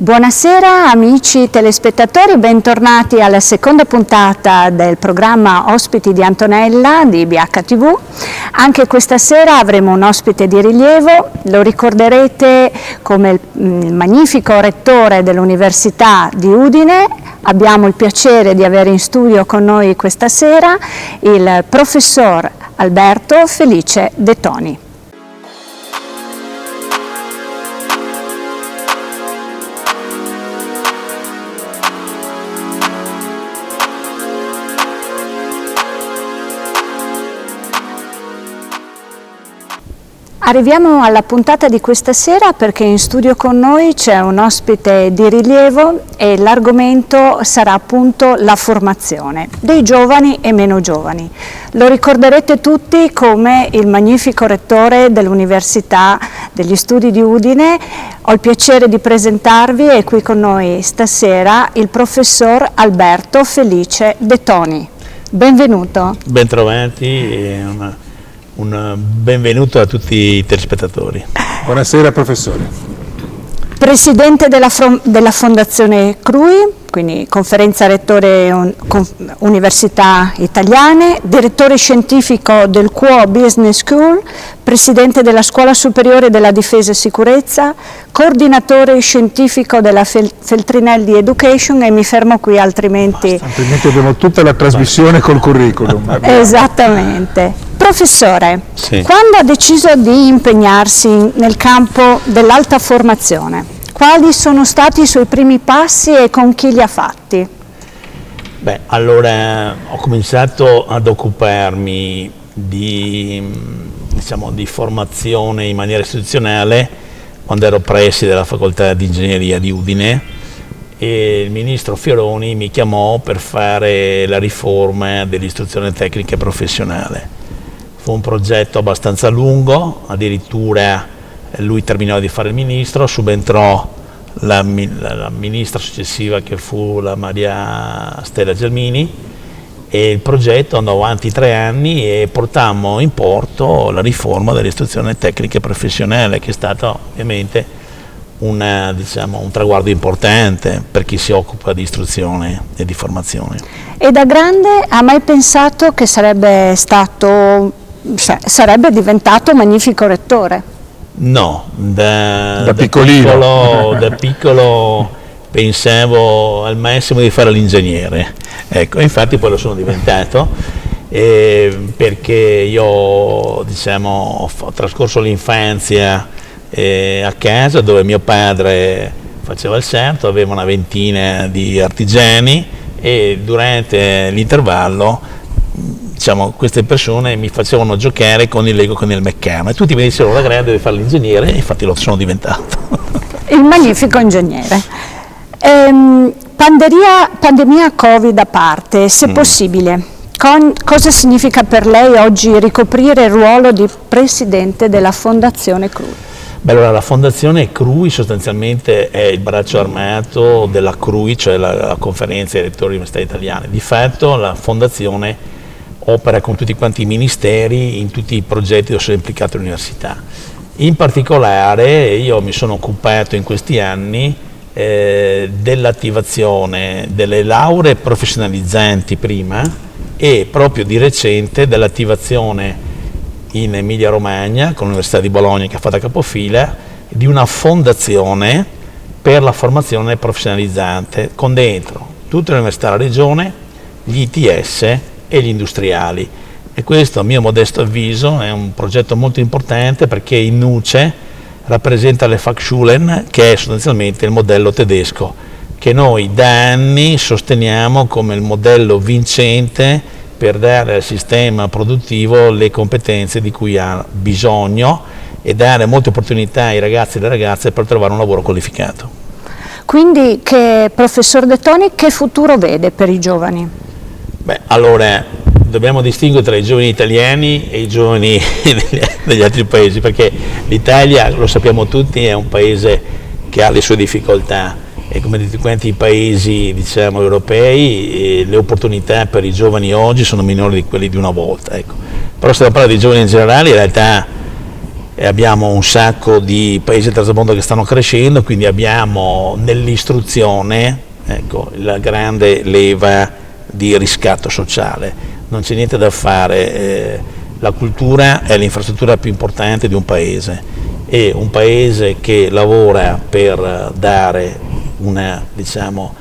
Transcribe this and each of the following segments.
Buonasera amici telespettatori, bentornati alla seconda puntata del programma Ospiti di Antonella di BHTV. Anche questa sera avremo un ospite di rilievo, lo ricorderete come il magnifico rettore dell'Università di Udine. Abbiamo il piacere di avere in studio con noi questa sera il professor Alberto Felice De Toni. Arriviamo alla puntata di questa sera perché in studio con noi c'è un ospite di rilievo e l'argomento sarà appunto la formazione dei giovani e meno giovani. Lo ricorderete tutti come il magnifico rettore dell'Università degli Studi di Udine. Ho il piacere di presentarvi, è qui con noi stasera il professor Alberto Felice De Toni. Benvenuto. Bentrovati. Un benvenuto a tutti i telespettatori. Buonasera professore. Presidente della Fondazione CRUI, quindi Conferenza Rettore Università Italiane, direttore scientifico del QO Business School, presidente della Scuola Superiore della Difesa e Sicurezza, coordinatore scientifico della Feltrinelli Education, e mi fermo qui altrimenti... Altrimenti abbiamo tutta la trasmissione col curriculum. Esattamente. Professore, sì. Quando ha deciso di impegnarsi nel campo dell'alta formazione, quali sono stati i suoi primi passi e con chi li ha fatti? Beh, allora ho cominciato ad occuparmi di formazione in maniera istituzionale quando ero preside della Facoltà di Ingegneria di Udine e il ministro Fioroni mi chiamò per fare la riforma dell'istruzione tecnica e professionale. Fu un progetto abbastanza lungo, addirittura lui terminò di fare il ministro, subentrò la ministra successiva che fu la Maria Stella Gelmini e il progetto andò avanti 3 anni e portammo in porto la riforma dell'istruzione tecnica e professionale, che è stato ovviamente un traguardo importante per chi si occupa di istruzione e di formazione. E da grande ha mai pensato che sarebbe diventato un magnifico rettore? No, da piccolo pensavo al massimo di fare l'ingegnere, ecco, infatti poi lo sono diventato perché io ho trascorso l'infanzia a casa dove mio padre faceva il sarto, aveva una ventina di artigiani e durante l'intervallo queste persone mi facevano giocare con il Lego, con il Meccano, e tutti mi dicevano da grande devi fare l'ingegnere, e infatti lo sono diventato. Il magnifico ingegnere. Pandemia Covid a parte, se possibile, cosa significa per lei oggi ricoprire il ruolo di presidente della Fondazione CRUI? Beh, allora, la Fondazione CRUI sostanzialmente è il braccio armato della CRUI, cioè la Conferenza dei Rettori delle Università Italiane. Di fatto la Fondazione opera con tutti quanti i ministeri in tutti i progetti dove sono implicate le università. In particolare io mi sono occupato in questi anni dell'attivazione delle lauree professionalizzanti prima e proprio di recente dell'attivazione in Emilia Romagna con l'Università di Bologna, che ha fatto capofila, di una fondazione per la formazione professionalizzante con dentro tutte le università della regione, gli ITS e gli industriali, e questo a mio modesto avviso è un progetto molto importante perché in nuce rappresenta le Fachschulen, che è sostanzialmente il modello tedesco che noi da anni sosteniamo come il modello vincente per dare al sistema produttivo le competenze di cui ha bisogno e dare molte opportunità ai ragazzi e alle ragazze per trovare un lavoro qualificato. Quindi, professor De Toni, che futuro vede per i giovani? Beh, allora dobbiamo distinguere tra i giovani italiani e i giovani degli altri paesi, perché l'Italia, lo sappiamo tutti, è un paese che ha le sue difficoltà e come tutti quanti i paesi europei le opportunità per i giovani oggi sono minori di quelle di una volta, ecco. Però se parla di giovani in generale, in realtà abbiamo un sacco di paesi del terzo mondo che stanno crescendo, quindi abbiamo nell'istruzione, ecco, la grande leva di riscatto sociale. Non c'è niente da fare, la cultura è l'infrastruttura più importante di un paese, e un paese che lavora per dare una, diciamo,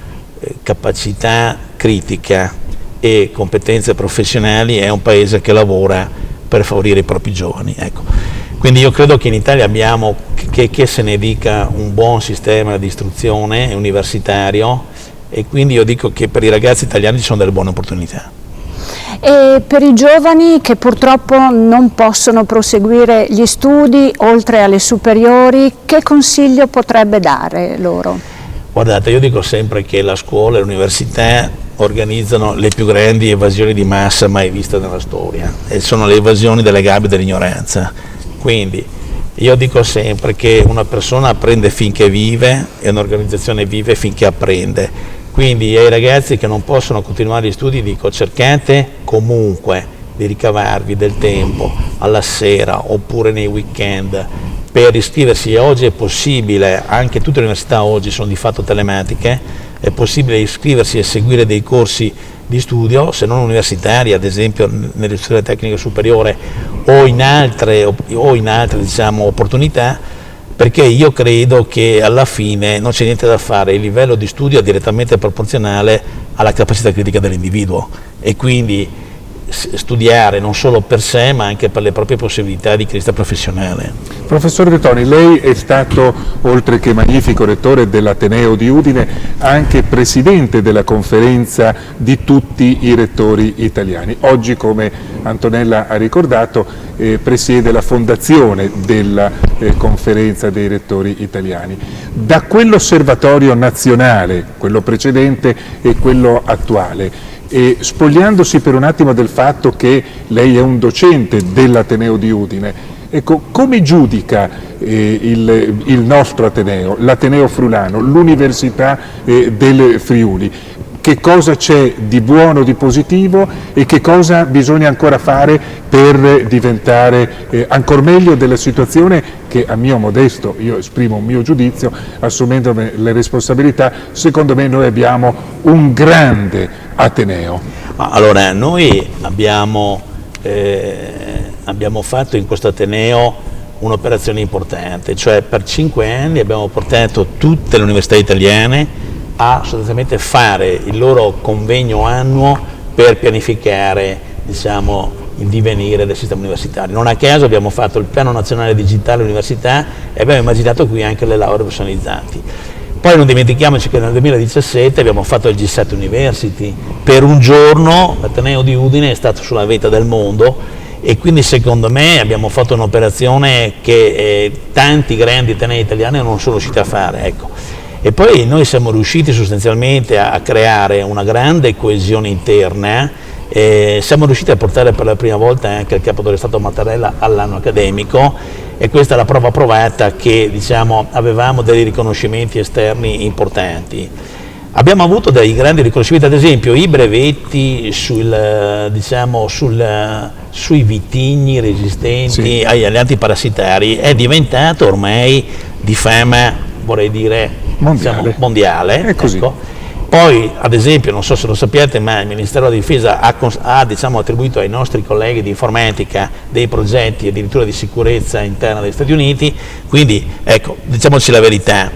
capacità critica e competenze professionali è un paese che lavora per favorire i propri giovani, ecco. Quindi io credo che in Italia abbiamo, che se ne dica, un buon sistema di istruzione universitario, e quindi io dico che per i ragazzi italiani ci sono delle buone opportunità. E per i giovani che purtroppo non possono proseguire gli studi oltre alle superiori, che consiglio potrebbe dare loro? Guardate, io dico sempre che la scuola e l'università organizzano le più grandi evasioni di massa mai viste nella storia, e sono le evasioni delle gabbie dell'ignoranza. Quindi io dico sempre che una persona apprende finché vive e un'organizzazione vive finché apprende. Quindi ai ragazzi che non possono continuare gli studi dico: cercate comunque di ricavarvi del tempo alla sera oppure nei weekend per iscriversi. Oggi è possibile, anche tutte le università oggi sono di fatto telematiche, è possibile iscriversi e seguire dei corsi di studio, se non universitari, ad esempio nell'istruzione tecnica superiore o in altre diciamo, opportunità, perché io credo che alla fine non c'è niente da fare, il livello di studio è direttamente proporzionale alla capacità critica dell'individuo, e quindi studiare non solo per sé ma anche per le proprie possibilità di crescita professionale. Professore De Toni, lei è stato, oltre che magnifico rettore dell'Ateneo di Udine, anche presidente della conferenza di tutti i rettori italiani. Oggi, come Antonella ha ricordato, presiede la fondazione della conferenza dei rettori italiani. Da quell'osservatorio nazionale, quello precedente e quello attuale, e spogliandosi per un attimo del fatto che lei è un docente dell'Ateneo di Udine, ecco, come giudica il nostro Ateneo, l'Ateneo Friulano, l'Università del Friuli? Che cosa c'è di buono, di positivo, e che cosa bisogna ancora fare per diventare ancora meglio della situazione che, a mio modesto, io esprimo un mio giudizio, assumendomi le responsabilità, secondo me noi abbiamo un grande Ateneo. Allora, noi abbiamo fatto in questo Ateneo un'operazione importante, cioè per 5 anni abbiamo portato tutte le università italiane a sostanzialmente fare il loro convegno annuo per pianificare, diciamo, il divenire del sistema universitario. Non a caso abbiamo fatto il piano nazionale digitale università e abbiamo immaginato qui anche le lauree professionalizzanti. Poi non dimentichiamoci che nel 2017 abbiamo fatto il G7 University. Per un giorno l'Ateneo di Udine è stato sulla vetta del mondo, e quindi secondo me abbiamo fatto un'operazione che tanti grandi atenei italiani non sono riusciti a fare, ecco. E poi noi siamo riusciti sostanzialmente a creare una grande coesione interna, siamo riusciti a portare per la prima volta anche il Capo dello Stato Mattarella all'anno accademico, e questa è la prova provata che, diciamo, avevamo dei riconoscimenti esterni importanti. Abbiamo avuto dei grandi riconoscimenti, ad esempio i brevetti sui vitigni resistenti agli antiparassitari è diventato ormai di fama, vorrei dire, mondiale. È così. Ecco. Poi, ad esempio, non so se lo sappiate, ma il Ministero della Difesa ha diciamo, attribuito ai nostri colleghi di informatica dei progetti addirittura di sicurezza interna degli Stati Uniti, quindi ecco, diciamoci la verità.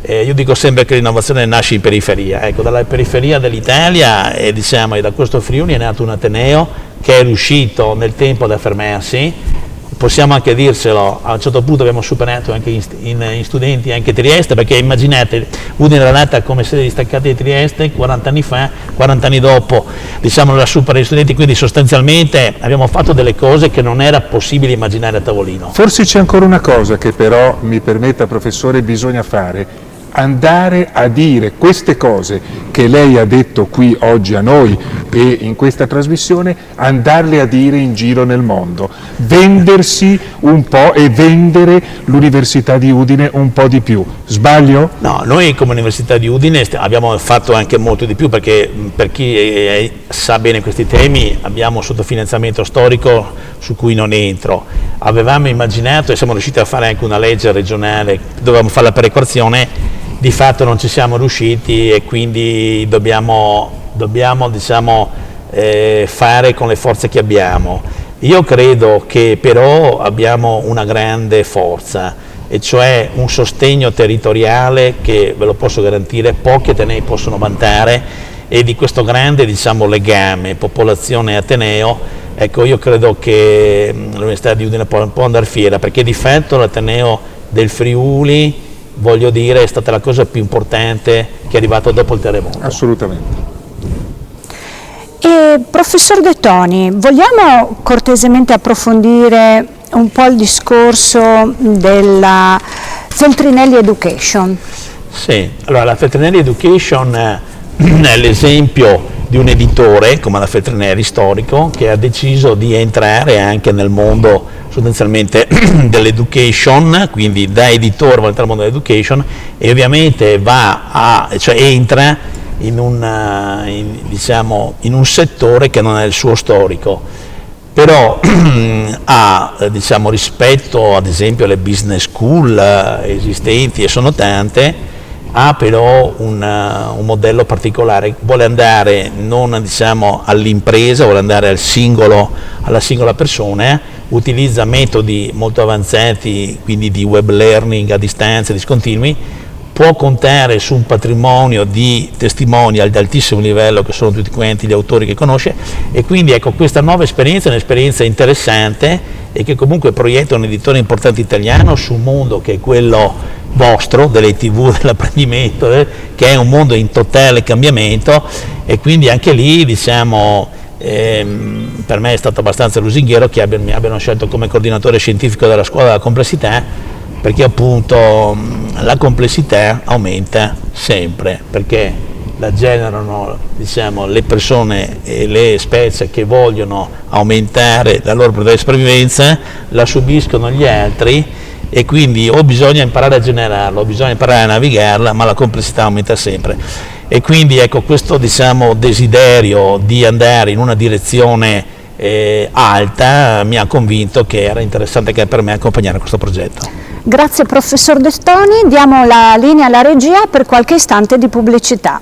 Io dico sempre che l'innovazione nasce in periferia, ecco, dalla periferia dell'Italia diciamo, e da questo Friuli è nato un Ateneo che è riuscito nel tempo ad affermarsi. Possiamo anche dircelo, a un certo punto abbiamo superato anche in studenti anche Trieste, perché immaginate, Udine era nata come sede distaccata di Trieste 40 anni fa, 40 anni dopo diciamo la supera gli studenti, quindi sostanzialmente abbiamo fatto delle cose che non era possibile immaginare a tavolino. Forse c'è ancora una cosa che però, mi permetta professore, bisogna fare: andare a dire queste cose che lei ha detto qui oggi a noi e in questa trasmissione, andarle a dire in giro nel mondo, vendersi un po' e vendere l'Università di Udine un po' di più. Sbaglio? No, noi come Università di Udine abbiamo fatto anche molto di più, perché per chi sa bene questi temi abbiamo sottofinanziamento storico su cui non entro. Avevamo immaginato e siamo riusciti a fare anche una legge regionale, dovevamo fare la perequazione, di fatto non ci siamo riusciti e quindi dobbiamo diciamo, fare con le forze che abbiamo. Io credo che però abbiamo una grande forza, e cioè un sostegno territoriale che, ve lo posso garantire, pochi atenei possono vantare, e di questo grande, diciamo, legame popolazione-ateneo. Ecco, io credo che l'Università di Udine può andare fiera, perché di fatto l'Ateneo del Friuli, voglio dire, è stata la cosa più importante che è arrivata dopo il terremoto. Assolutamente. E, professor De Toni, vogliamo cortesemente approfondire un po' il discorso della Feltrinelli Education? Sì, allora la Feltrinelli Education è l'esempio di un editore come la Feltrinelli storico, che ha deciso di entrare anche nel mondo sostanzialmente dell'education, quindi da editore vuole entrare nel mondo dell'education, e ovviamente entra in un settore che non è il suo storico, però ha, diciamo, rispetto ad esempio alle business school esistenti, e sono tante, ha però un modello particolare, vuole andare non, diciamo, all'impresa, vuole andare alla singola persona, utilizza metodi molto avanzati, quindi di web learning a distanza, discontinui, può contare su un patrimonio di testimoni di altissimo livello, che sono tutti quanti gli autori che conosce, e quindi ecco, questa nuova esperienza è un'esperienza interessante e che comunque proietta un editore importante italiano su un mondo che è quello vostro, delle TV, dell'apprendimento, che è un mondo in totale cambiamento, e quindi anche lì, diciamo, per me è stato abbastanza lusinghiero che mi abbiano scelto come coordinatore scientifico della scuola della complessità, perché appunto la complessità aumenta sempre, perché la generano, diciamo, le persone e le specie che vogliono aumentare la loro probabilità di sopravvivenza, la subiscono gli altri, e quindi o bisogna imparare a generarla o bisogna imparare a navigarla, ma la complessità aumenta sempre. E quindi ecco, questo, diciamo, desiderio di andare in una direzione alta mi ha convinto che era interessante anche per me accompagnare questo progetto. Grazie professor De Toni, diamo la linea alla regia per qualche istante di pubblicità.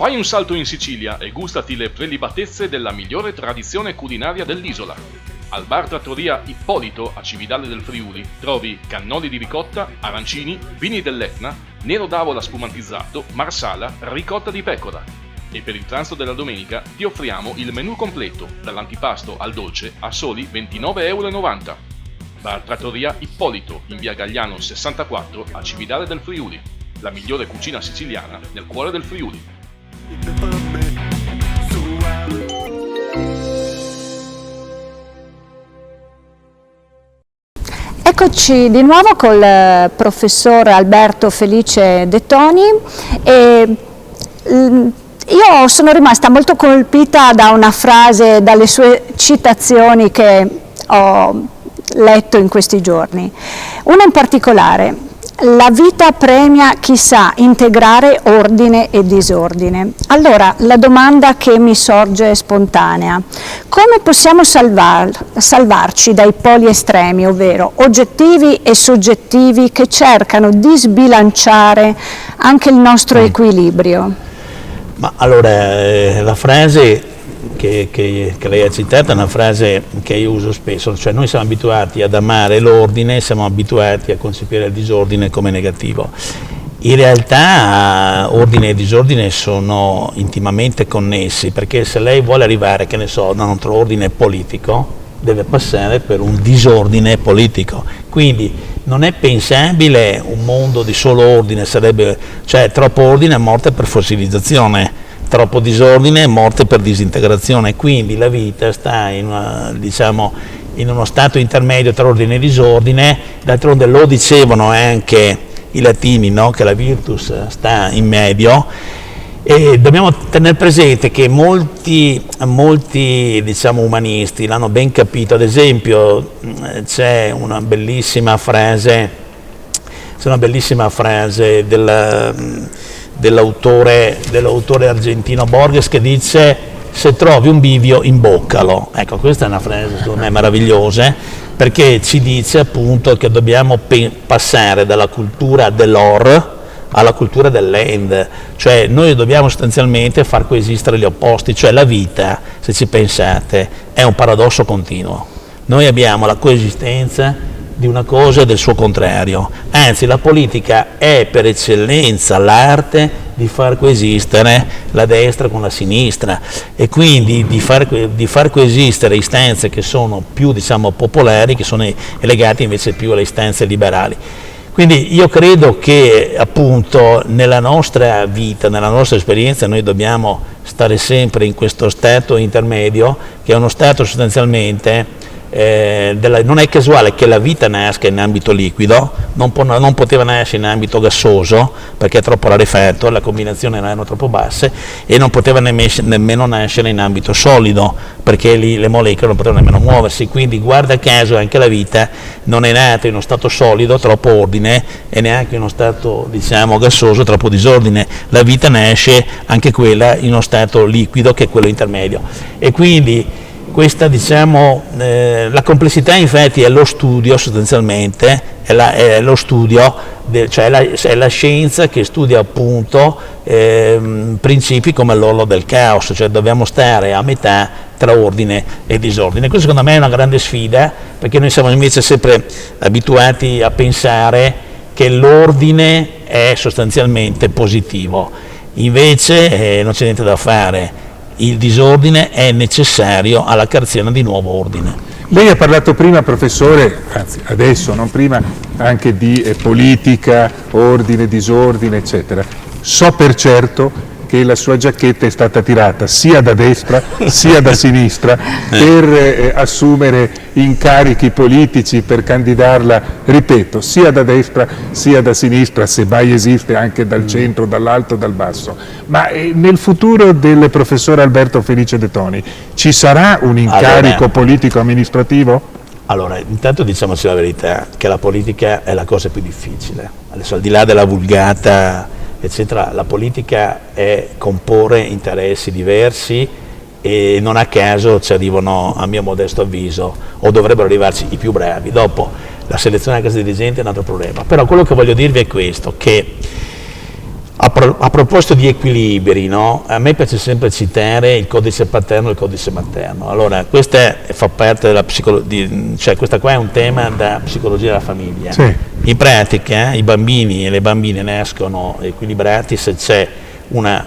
Fai un salto in Sicilia e gustati le prelibatezze della migliore tradizione culinaria dell'isola. Al bar Trattoria Ippolito a Cividale del Friuli trovi cannoli di ricotta, arancini, vini dell'Etna, nero d'avola spumantizzato, marsala, ricotta di pecora. E per il pranzo della domenica ti offriamo il menù completo, dall'antipasto al dolce, a soli 29,90 €. Bar Trattoria Ippolito in via Gagliano 64 a Cividale del Friuli. La migliore cucina siciliana nel cuore del Friuli. Eccoci di nuovo col professor Alberto Felice De Toni e io sono rimasta molto colpita da una frase, dalle sue citazioni che ho letto in questi giorni. Una in particolare: la vita premia chi sa integrare ordine e disordine. Allora, la domanda che mi sorge spontanea: come possiamo salvarci dai poli estremi, ovvero oggettivi e soggettivi, che cercano di sbilanciare anche il nostro equilibrio? Ma allora, la frase che lei ha citato è una frase che io uso spesso, cioè noi siamo abituati ad amare l'ordine, siamo abituati a concepire il disordine come negativo. In realtà ordine e disordine sono intimamente connessi, perché se lei vuole arrivare, che ne so, da un altro ordine politico, deve passare per un disordine politico. Quindi non è pensabile un mondo di solo ordine, cioè troppo ordine è morte per fossilizzazione, troppo disordine è morte per disintegrazione. Quindi la vita sta in uno stato intermedio tra ordine e disordine. D'altronde lo dicevano anche i latini, no? Che la virtus sta in medio, e dobbiamo tenere presente che molti umanisti l'hanno ben capito. Ad esempio c'è una bellissima frase dell'autore argentino Borges, che dice: se trovi un bivio imboccalo. Ecco, questa è una frase secondo me meravigliosa, perché ci dice appunto che dobbiamo passare dalla cultura dell'or alla cultura dell'end, cioè noi dobbiamo sostanzialmente far coesistere gli opposti, cioè la vita, se ci pensate, è un paradosso continuo. Noi abbiamo la coesistenza di una cosa e del suo contrario, anzi la politica è per eccellenza l'arte di far coesistere la destra con la sinistra, e quindi di far coesistere istanze che sono più popolari, che sono legate invece più alle istanze liberali. Quindi io credo che appunto nella nostra vita, nella nostra esperienza, noi dobbiamo stare sempre in questo stato intermedio, che è uno stato sostanzialmente non è casuale che la vita nasca in ambito liquido, non poteva nascere in ambito gassoso perché è troppo rarefatto, le combinazioni erano troppo basse, e non poteva nemmeno nascere in ambito solido perché lì le molecole non potevano nemmeno muoversi. Quindi guarda caso anche la vita non è nata in uno stato solido, troppo ordine, e neanche in uno stato gassoso, troppo disordine. La vita nasce anche quella in uno stato liquido, che è quello intermedio. E quindi questa la complessità infatti è lo studio, sostanzialmente è lo studio, è la scienza che studia appunto principi come l'orlo del caos, cioè dobbiamo stare a metà tra ordine e disordine. Questo secondo me è una grande sfida, perché noi siamo invece sempre abituati a pensare che l'ordine è sostanzialmente positivo, invece non c'è niente da fare. Il disordine è necessario alla creazione di nuovo ordine. Lei ha parlato prima, professore, anzi adesso, non prima, anche di politica, ordine, disordine, eccetera. So per certo che la sua giacchetta è stata tirata sia da destra sia da sinistra per assumere incarichi politici, per candidarla, ripeto, sia da destra sia da sinistra, se mai esiste anche dal centro, dall'alto, dal basso. Ma nel futuro del professor Alberto Felice De Toni ci sarà un incarico politico-amministrativo? Allora, intanto diciamoci la verità, che la politica è la cosa più difficile. Adesso, al di là della vulgata eccetera, la politica è comporre interessi diversi, e non a caso ci arrivano, a mio modesto avviso, o dovrebbero arrivarci i più bravi. Dopo la selezione della classe dirigente è un altro problema. Però quello che voglio dirvi è questo, che A proposito di equilibri, no? A me piace sempre citare il codice paterno e il codice materno. Allora, questa fa parte della psicologia, cioè questo qua è un tema da psicologia della famiglia. Sì. In pratica i bambini e le bambine nascono equilibrati se c'è un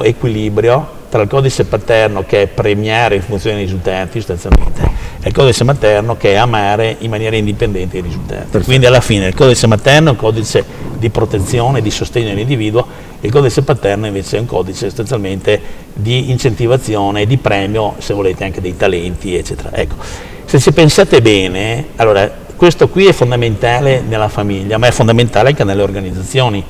equilibrio tra il codice paterno, che è premiare in funzione dei risultati sostanzialmente, e il codice materno, che è amare in maniera indipendente dai risultati. Perfetto. Quindi alla fine il codice materno è un codice di protezione, di sostegno dell'individuo, il codice paterno invece è un codice sostanzialmente di incentivazione, di premio, se volete, anche dei talenti, eccetera. Ecco, se ci pensate bene, allora questo qui è fondamentale nella famiglia, ma è fondamentale anche nelle organizzazioni.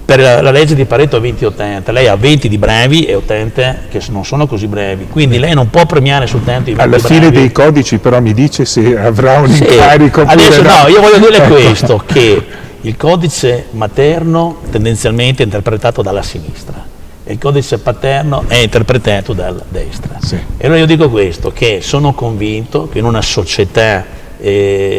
Per la legge di Pareto 20-80, lei ha 20 di bravi e 80 che non sono così bravi, quindi lei non può premiare soltanto i 20 alla bravi. Fine dei codici però mi dice se avrà un incarico. Adesso no, io voglio dire questo, che il codice materno tendenzialmente è interpretato dalla sinistra e il codice paterno è interpretato dalla destra. Sì. E allora io dico questo, che sono convinto che in una società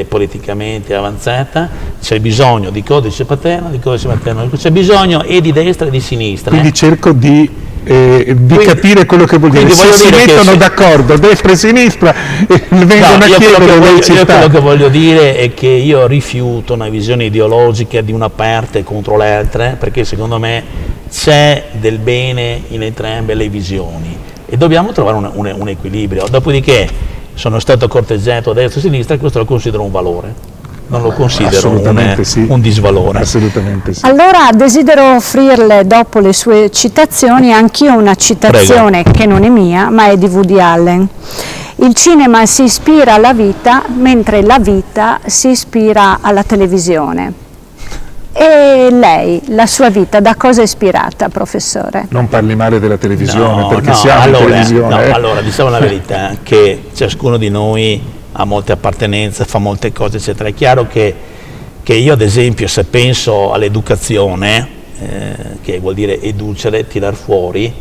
politicamente avanzata c'è bisogno di codice paterno, di codice materno, c'è bisogno e di destra e di sinistra. Quindi cerco di capire quello che vuol dire. Se si mettono d'accordo destra e sinistra vengono a chiedere le città. Quello che voglio dire è che io rifiuto una visione ideologica di una parte contro l'altra, perché secondo me c'è del bene in entrambe le visioni e dobbiamo trovare un equilibrio. Dopodiché sono stato corteggiato a destra e a sinistra e questo lo considero un valore, non lo considero un disvalore. Assolutamente sì. Allora desidero offrirle, dopo le sue citazioni, anch'io una citazione. Prego. Che non è mia, ma è di Woody Allen. Il cinema si ispira alla vita, mentre la vita si ispira alla televisione. E lei, la sua vita, da cosa è ispirata, professore? Non parli male della televisione, perché siamo in televisione. Allora, diciamo la verità, che ciascuno di noi ha molte appartenenze, fa molte cose, eccetera. È chiaro che io, ad esempio, se penso all'educazione, che vuol dire educere, tirar fuori,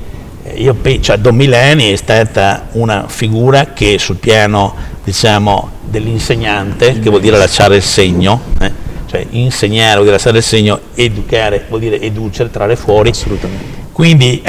Don Milani è stata una figura che sul piano, diciamo, dell'insegnante, che vuol dire lasciare il segno, cioè insegnare vuol dire lasciare il segno, educare vuol dire educere, trarre fuori. Assolutamente. Quindi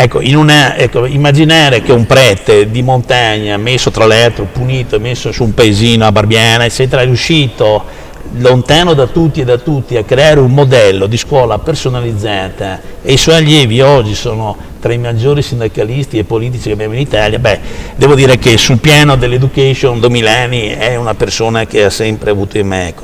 immaginare che un prete di montagna, messo tra l'altro, punito, messo su un paesino a Barbiana, eccetera, è riuscito lontano da tutti e da tutti a creare un modello di scuola personalizzata, e i suoi allievi oggi sono tra i maggiori sindacalisti e politici che abbiamo in Italia. Devo dire che sul piano dell'education Don Milani è una persona che ha sempre avuto in me.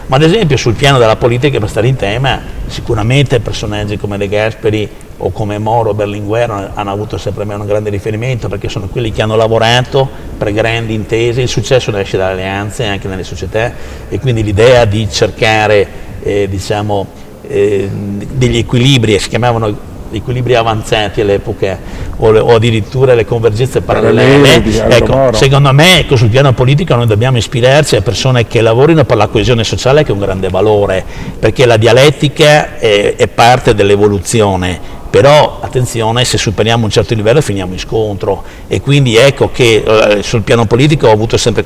Ma ad esempio sul piano della politica, per stare in tema, sicuramente personaggi come De Gasperi o come Moro o Berlinguer hanno avuto sempre a me un grande riferimento, perché sono quelli che hanno lavorato per grandi intese. Il successo nasce dalle alleanze anche nelle società, e quindi l'idea di cercare degli equilibri, si chiamavano equilibri avanzati all'epoca, o addirittura le convergenze parallele. Secondo me, sul piano politico noi dobbiamo ispirarci a persone che lavorino per la coesione sociale, che è un grande valore, perché la dialettica è parte dell'evoluzione. Però attenzione, se superiamo un certo livello finiamo in scontro, e quindi ecco che sul piano politico ho avuto sempre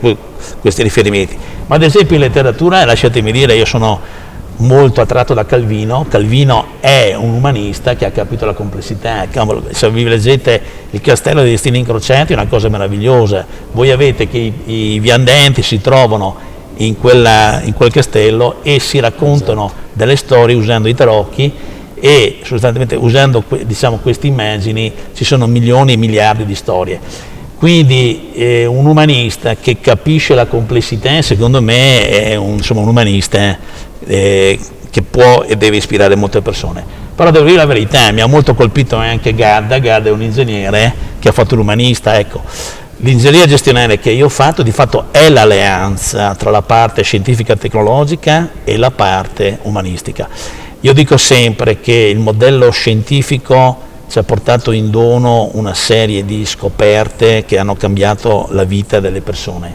questi riferimenti. Ma ad esempio in letteratura, lasciatemi dire, io sono molto attratto da Calvino. Calvino è un umanista che ha capito la complessità. Se vi leggete Il Castello dei Destini Incrociati è una cosa meravigliosa. Voi avete che i viandanti si trovano in quel castello e si raccontano delle storie usando i tarocchi, e sostanzialmente usando queste immagini ci sono milioni e miliardi di storie. Quindi un umanista che capisce la complessità, secondo me è un umanista che può e deve ispirare molte persone. Però devo dire la verità, mi ha molto colpito anche Gadda. Gadda è un ingegnere che ha fatto l'umanista. Ecco, l'ingegneria gestionale che io ho fatto di fatto è l'alleanza tra la parte scientifica e tecnologica e la parte umanistica. Io dico sempre che il modello scientifico ci ha portato in dono una serie di scoperte che hanno cambiato la vita delle persone,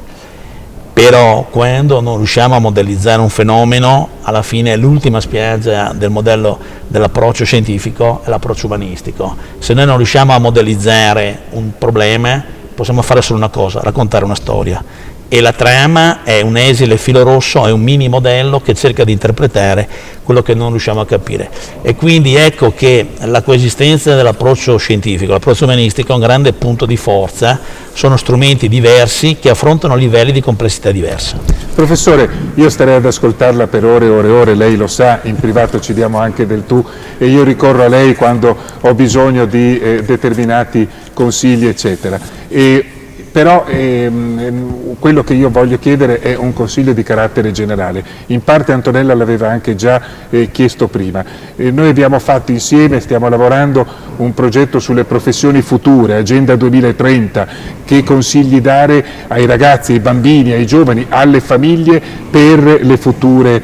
però quando non riusciamo a modellizzare un fenomeno, alla fine l'ultima spiaggia del modello dell'approccio scientifico è l'approccio umanistico. Se noi non riusciamo a modellizzare un problema, possiamo fare solo una cosa: raccontare una storia. e la trama è un esile filo rosso, è un mini modello che cerca di interpretare quello che non riusciamo a capire. E quindi ecco che la coesistenza dell'approccio scientifico, l'approccio umanistico è un grande punto di forza, sono strumenti diversi che affrontano livelli di complessità diversa. Professore, io starei ad ascoltarla per ore e ore e ore, lei lo sa, in privato ci diamo anche del tu e io ricorro a lei quando ho bisogno di determinati consigli, eccetera. Però quello che io voglio chiedere è un consiglio di carattere generale. In parte Antonella l'aveva anche già chiesto prima. Noi abbiamo fatto insieme, stiamo lavorando un progetto sulle professioni future, Agenda 2030, che consigli dare ai ragazzi, ai bambini, ai giovani, alle famiglie per le future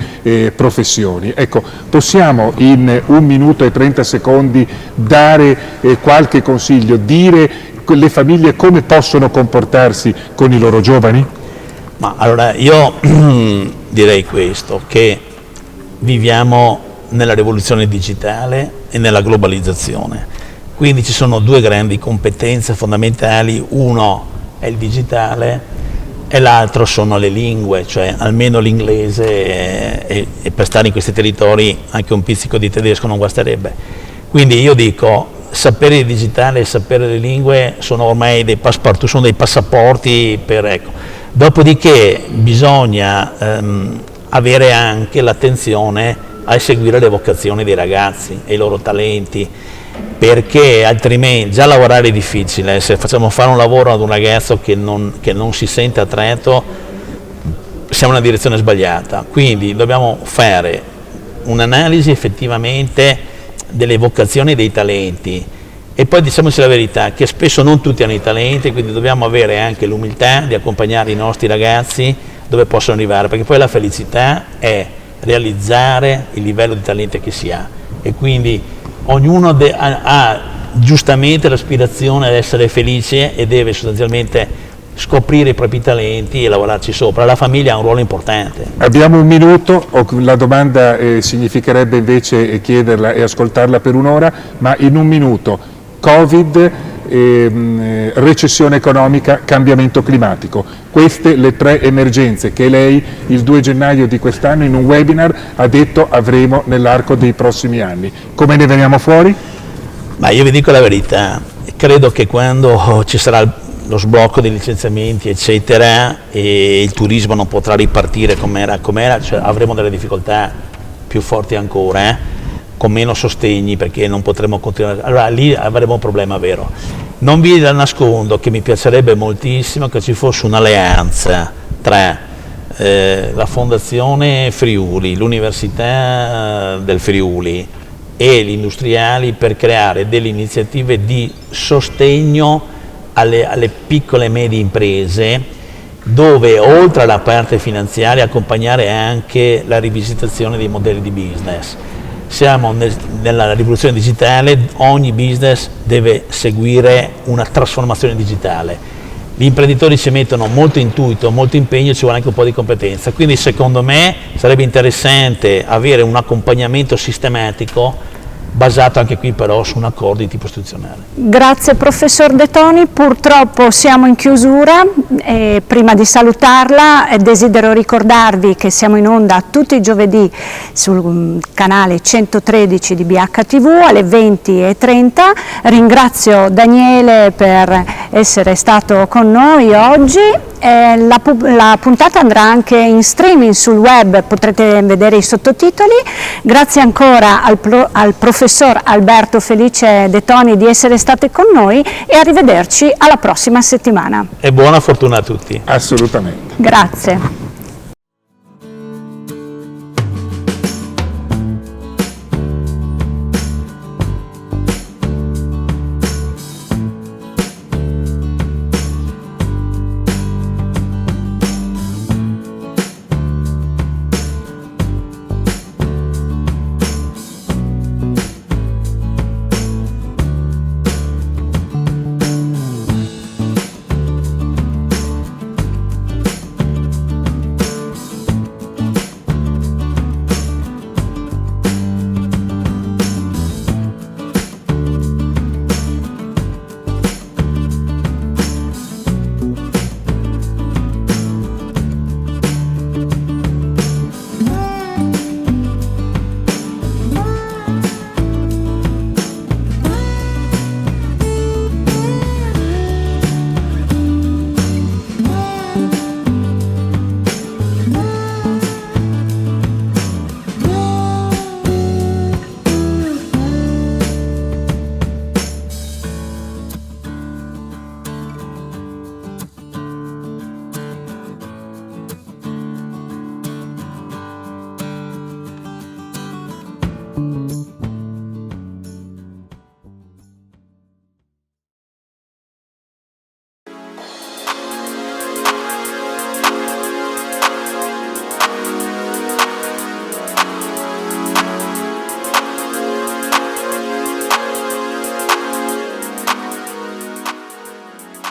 professioni. Ecco, possiamo in 1 minuto e 30 secondi dare qualche consiglio, dire le famiglie come possono comportarsi con i loro giovani? Ma allora io direi questo, che viviamo nella rivoluzione digitale e nella globalizzazione, quindi ci sono 2 grandi competenze fondamentali, uno è il digitale e l'altro sono le lingue, cioè almeno l'inglese e per stare in questi territori anche un pizzico di tedesco non guasterebbe. Quindi io dico, sapere il digitale e sapere le lingue sono ormai dei passaporti, sono dei passaporti per, ecco. Dopodiché bisogna avere anche l'attenzione a seguire le vocazioni dei ragazzi e i loro talenti, perché altrimenti già lavorare è difficile, se facciamo fare un lavoro ad un ragazzo che non si sente attratto siamo nella direzione sbagliata, quindi dobbiamo fare un'analisi effettivamente delle vocazioni e dei talenti e poi diciamoci la verità che spesso non tutti hanno i talenti, quindi dobbiamo avere anche l'umiltà di accompagnare i nostri ragazzi dove possono arrivare, perché poi la felicità è realizzare il livello di talento che si ha e quindi ognuno ha giustamente l'aspirazione ad essere felice e deve sostanzialmente scoprire i propri talenti e lavorarci sopra. La famiglia ha un ruolo importante. Abbiamo 1 minuto, la domanda significherebbe invece chiederla e ascoltarla per 1 ora, ma in 1 minuto, Covid, recessione economica, cambiamento climatico, queste le 3 emergenze che lei il 2 gennaio di quest'anno in un webinar ha detto avremo nell'arco dei prossimi anni. Come ne veniamo fuori? Ma io vi dico la verità, credo che quando ci sarà lo sblocco dei licenziamenti eccetera e il turismo non potrà ripartire com'era, cioè avremo delle difficoltà più forti ancora, con meno sostegni perché non potremo continuare, allora lì avremo un problema vero. Non vi nascondo che mi piacerebbe moltissimo che ci fosse un'alleanza tra la Fondazione Friuli, l'Università del Friuli e gli industriali per creare delle iniziative di sostegno alle piccole e medie imprese, dove oltre alla parte finanziaria accompagnare anche la rivisitazione dei modelli di business. Siamo nella rivoluzione digitale, ogni business deve seguire una trasformazione digitale. Gli imprenditori ci mettono molto intuito, molto impegno, ci vuole anche un po' di competenza, quindi secondo me sarebbe interessante avere un accompagnamento sistematico basato anche qui però su un accordo di tipo istituzionale. Grazie professor De Toni, purtroppo siamo in chiusura e prima di salutarla desidero ricordarvi che siamo in onda tutti i giovedì sul canale 113 di BHTV alle 20:30. Ringrazio Daniele per essere stato con noi oggi. La puntata andrà anche in streaming sul web, potrete vedere i sottotitoli. Grazie ancora al professor Alberto Felice De Toni di essere state con noi e arrivederci alla prossima settimana. E buona fortuna a tutti. Assolutamente. Grazie.